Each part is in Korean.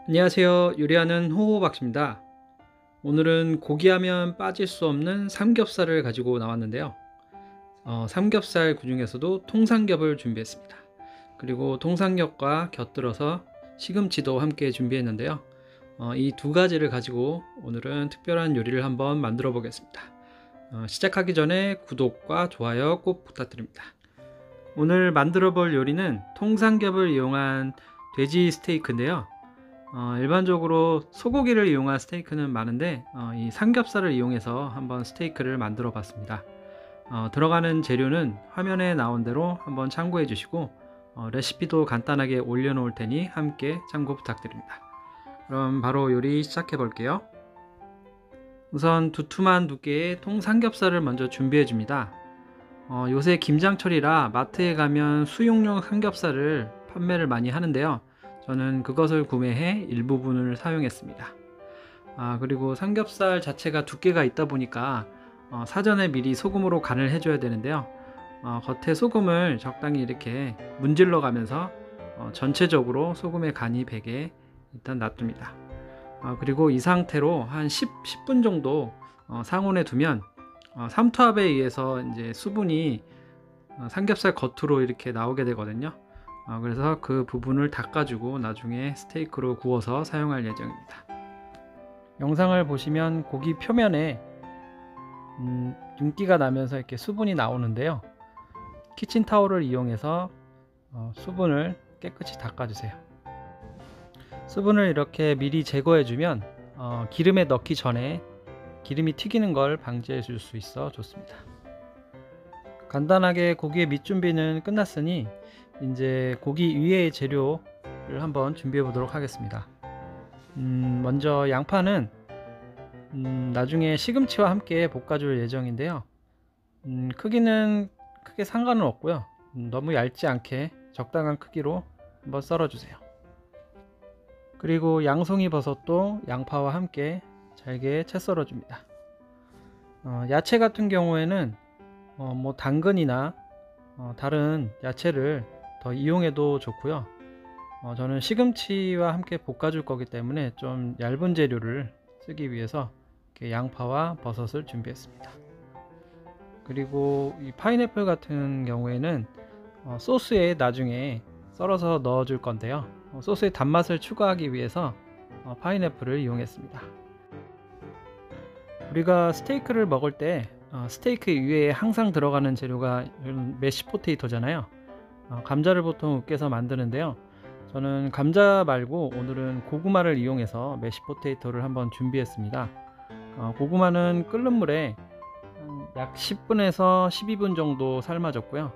안녕하세요. 요리하는 호호박씨입니다. 오늘은 고기하면 빠질 수 없는 삼겹살을 가지고 나왔는데요. 삼겹살 그 중에서도 통삼겹을 준비했습니다. 그리고 통삼겹과 곁들여서 시금치도 함께 준비했는데요. 이 두 가지를 가지고 오늘은 특별한 요리를 한번 만들어 보겠습니다. 시작하기 전에 구독과 좋아요 꼭 부탁드립니다. 오늘 만들어 볼 요리는 통삼겹을 이용한 돼지 스테이크인데요. 일반적으로 소고기를 이용한 스테이크는 많은데 이 삼겹살을 이용해서 한번 스테이크를 만들어 봤습니다. 들어가는 재료는 화면에 나온 대로 한번 참고해 주시고 레시피도 간단하게 올려 놓을 테니 함께 참고 부탁드립니다. 그럼 바로 요리 시작해 볼게요. 우선 두툼한 두께의 통삼겹살을 먼저 준비해 줍니다. 요새 김장철이라 마트에 가면 수육용 삼겹살을 판매를 많이 하는데요. 저는 그것을 구매해 일부분을 사용했습니다. 그리고 삼겹살 자체가 두께가 있다 보니까 사전에 미리 소금으로 간을 해줘야 되는데요. 겉에 소금을 적당히 이렇게 문질러 가면서 전체적으로 소금의 간이 배게 일단 놔둡니다. 그리고 이 상태로 한 10분 정도 상온에 두면 삼투압에 의해서 이제 수분이 삼겹살 겉으로 이렇게 나오게 되거든요. 그래서 그 부분을 닦아주고 나중에 스테이크로 구워서 사용할 예정입니다. 영상을 보시면 고기 표면에 윤기가 나면서 이렇게 수분이 나오는데요. 키친타올을 이용해서 수분을 깨끗이 닦아주세요. 수분을 이렇게 미리 제거해주면 기름에 넣기 전에 기름이 튀기는 걸 방지해 줄 수 있어 좋습니다. 간단하게 고기의 밑 준비는 끝났으니 이제 고기 위의 재료를 한번 준비해 보도록 하겠습니다. 먼저 양파는 나중에 시금치와 함께 볶아줄 예정인데요. 크기는 크게 상관은 없고요. 너무 얇지 않게 적당한 크기로 한번 썰어주세요. 그리고 양송이 버섯도 양파와 함께 잘게 채 썰어줍니다. 야채 같은 경우에는 뭐 당근이나 다른 야채를 더 이용해도 좋고요. 저는 시금치와 함께 볶아줄 거기 때문에 좀 얇은 재료를 쓰기 위해서 이렇게 양파와 버섯을 준비했습니다. 그리고 이 파인애플 같은 경우에는 소스에 나중에 썰어서 넣어 줄 건데요. 소스의 단맛을 추가하기 위해서 파인애플을 이용했습니다. 우리가 스테이크를 먹을 때 스테이크 위에 항상 들어가는 재료가 메쉬포테이토잖아요. 감자를 보통 으깨서 만드는데요. 저는 감자 말고 오늘은 고구마를 이용해서 메쉬포테이토를 한번 준비했습니다. 고구마는 끓는 물에 약 10분에서 12분 정도 삶아줬고요.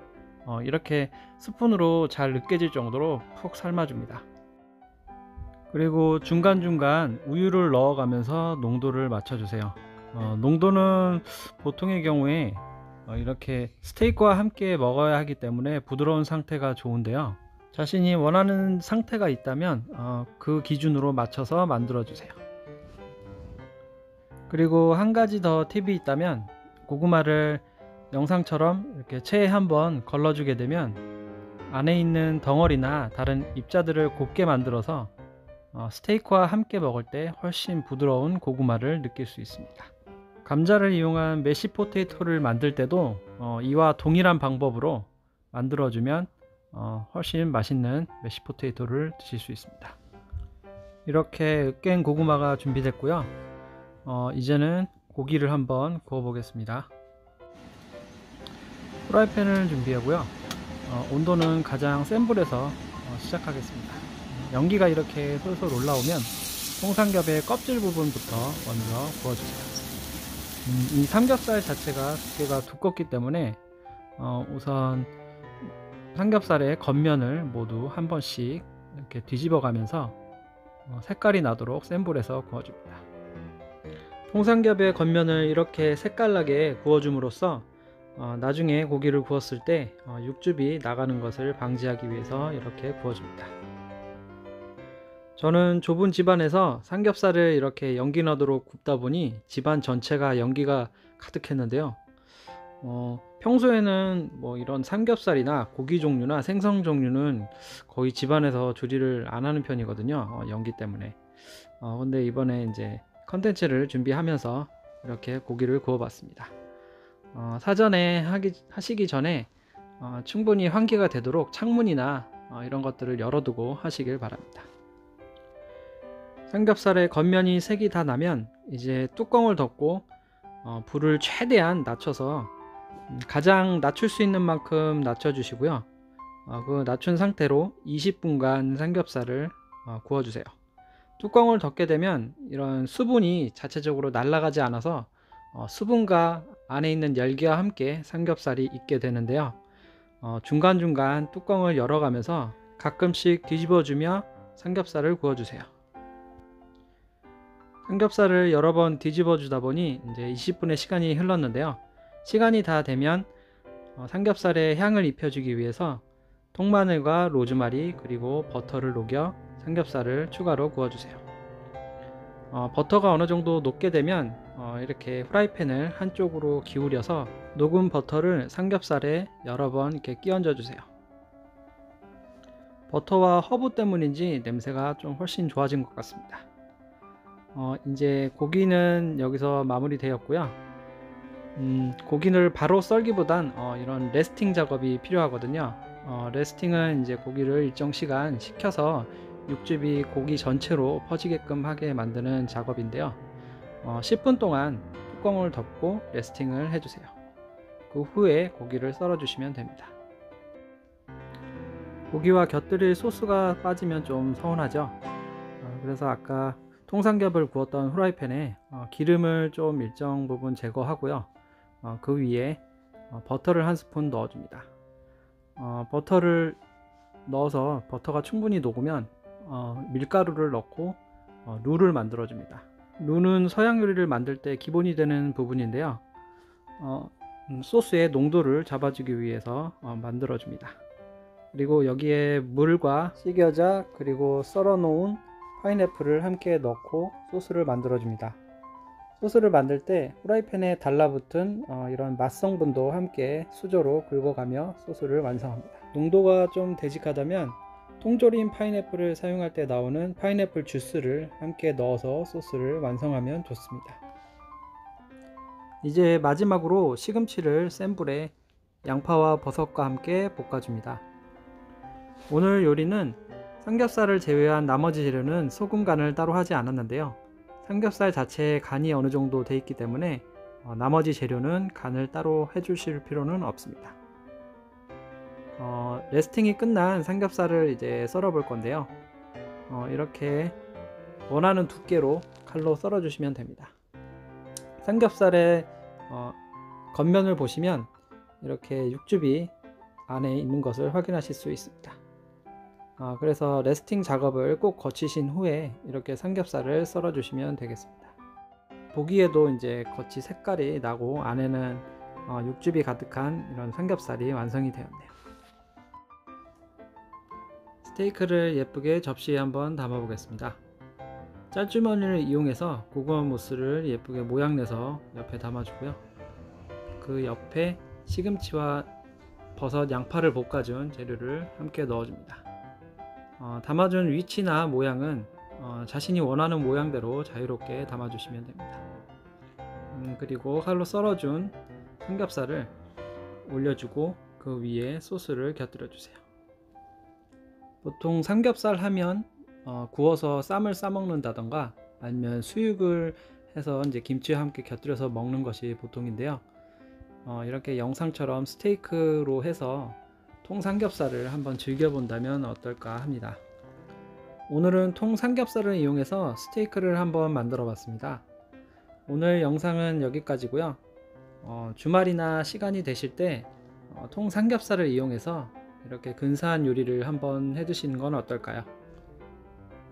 이렇게 스푼으로 잘 으깨질 정도로 푹 삶아줍니다. 그리고 중간중간 우유를 넣어가면서 농도를 맞춰주세요. 농도는 보통의 경우에 이렇게 스테이크와 함께 먹어야 하기 때문에 부드러운 상태가 좋은데요. 자신이 원하는 상태가 있다면 그 기준으로 맞춰서 만들어 주세요. 그리고 한 가지 더 팁이 있다면 고구마를 영상처럼 이렇게 체에 한번 걸러주게 되면 안에 있는 덩어리나 다른 입자들을 곱게 만들어서 스테이크와 함께 먹을 때 훨씬 부드러운 고구마를 느낄 수 있습니다. 감자를 이용한 메쉬포테이토를 만들 때도 이와 동일한 방법으로 만들어주면 훨씬 맛있는 메쉬포테이토를 드실 수 있습니다. 이렇게 으깬 고구마가 준비됐고요. 이제는 고기를 한번 구워 보겠습니다. 프라이팬을 준비하고요. 온도는 가장 센 불에서 시작하겠습니다. 연기가 이렇게 솔솔 올라오면 통삼겹의 껍질 부분부터 먼저 구워주세요. 이 삼겹살 자체가 두께가 두껍기 때문에 우선 삼겹살의 겉면을 모두 한 번씩 이렇게 뒤집어 가면서 색깔이 나도록 센 불에서 구워줍니다. 통삼겹의 겉면을 이렇게 색깔나게 구워줌으로써 나중에 고기를 구웠을 때 육즙이 나가는 것을 방지하기 위해서 이렇게 구워줍니다. 저는 좁은 집안에서 삼겹살을 이렇게 연기 나도록 굽다 보니 집안 전체가 연기가 가득했는데요. 평소에는 뭐 이런 삼겹살이나 고기 종류나 생선 종류는 거의 집안에서 조리를 안 하는 편이거든요. 연기 때문에. 근데 이번에 이제 컨텐츠를 준비하면서 이렇게 고기를 구워 봤습니다. 사전에 하시기 전에 충분히 환기가 되도록 창문이나 이런 것들을 열어두고 하시길 바랍니다. 삼겹살의 겉면이 색이 다 나면 이제 뚜껑을 덮고 불을 최대한 낮춰서 가장 낮출 수 있는 만큼 낮춰주시고요. 그 낮춘 상태로 20분간 삼겹살을 구워주세요. 뚜껑을 덮게 되면 이런 수분이 자체적으로 날아가지 않아서 수분과 안에 있는 열기와 함께 삼겹살이 익게 되는데요. 중간중간 뚜껑을 열어가면서 가끔씩 뒤집어주며 삼겹살을 구워주세요. 삼겹살을 여러 번 뒤집어 주다 보니 이제 20분의 시간이 흘렀는데요. 시간이 다 되면 삼겹살에 향을 입혀주기 위해서 통마늘과 로즈마리 그리고 버터를 녹여 삼겹살을 추가로 구워주세요. 버터가 어느 정도 녹게 되면 이렇게 프라이팬을 한쪽으로 기울여서 녹은 버터를 삼겹살에 여러 번 이렇게 끼얹어 주세요. 버터와 허브 때문인지 냄새가 좀 훨씬 좋아진 것 같습니다. 이제 고기는 여기서 마무리 되었고요. 고기를 바로 썰기보단 이런 레스팅 작업이 필요하거든요. 레스팅은 이제 고기를 일정 시간 식혀서 육즙이 고기 전체로 퍼지게끔 하게 만드는 작업인데요. 10분 동안 뚜껑을 덮고 레스팅을 해주세요. 그 후에 고기를 썰어 주시면 됩니다. 고기와 곁들일 소스가 빠지면 좀 서운하죠. 그래서 아까 통삼겹을 구웠던 후라이팬에 기름을 좀 일정 부분 제거하고요. 그 위에 버터를 한 스푼 넣어줍니다. 버터를 넣어서 버터가 충분히 녹으면 밀가루를 넣고 룰을 만들어 줍니다. 룰은 서양 요리를 만들 때 기본이 되는 부분인데요. 소스의 농도를 잡아주기 위해서 만들어 줍니다. 그리고 여기에 물과 식여자 그리고 썰어 놓은 파인애플을 함께 넣고 소스를 만들어 줍니다. 소스를 만들 때 후라이팬에 달라붙은 이런 맛성분도 함께 수저로 긁어가며 소스를 완성합니다. 농도가 좀 되직하다면 통조림 파인애플을 사용할 때 나오는 파인애플 주스를 함께 넣어서 소스를 완성하면 좋습니다. 이제 마지막으로 시금치를 센 불에 양파와 버섯과 함께 볶아줍니다. 오늘 요리는 삼겹살을 제외한 나머지 재료는 소금 간을 따로 하지 않았는데요. 삼겹살 자체에 간이 어느 정도 돼 있기 때문에 나머지 재료는 간을 따로 해주실 필요는 없습니다. 레스팅이 끝난 삼겹살을 이제 썰어 볼 건데요. 이렇게 원하는 두께로 칼로 썰어 주시면 됩니다. 삼겹살의 겉면을 보시면 이렇게 육즙이 안에 있는 것을 확인하실 수 있습니다. 그래서 레스팅 작업을 꼭 거치신 후에 이렇게 삼겹살을 썰어 주시면 되겠습니다. 보기에도 이제 겉이 색깔이 나고 안에는 육즙이 가득한 이런 삼겹살이 완성이 되었네요. 스테이크를 예쁘게 접시에 한번 담아 보겠습니다. 짤주머니를 이용해서 고구마 무스를 예쁘게 모양내서 옆에 담아주고요. 그 옆에 시금치와 버섯, 양파를 볶아준 재료를 함께 넣어줍니다. 담아준 위치나 모양은 자신이 원하는 모양대로 자유롭게 담아주시면 됩니다. 그리고 칼로 썰어준 삼겹살을 올려주고 그 위에 소스를 곁들여 주세요. 보통 삼겹살 하면 구워서 쌈을 싸 먹는다던가 아니면 수육을 해서 이제 김치와 함께 곁들여서 먹는 것이 보통인데요. 이렇게 영상처럼 스테이크로 해서 통삼겹살을 한번 즐겨본다면 어떨까 합니다. 오늘은 통삼겹살을 이용해서 스테이크를 한번 만들어 봤습니다. 오늘 영상은 여기까지고요. 주말이나 시간이 되실 때 통삼겹살을 이용해서 이렇게 근사한 요리를 한번 해드시는 건 어떨까요?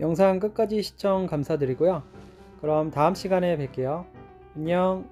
영상 끝까지 시청 감사드리고요. 그럼 다음 시간에 뵐게요. 안녕.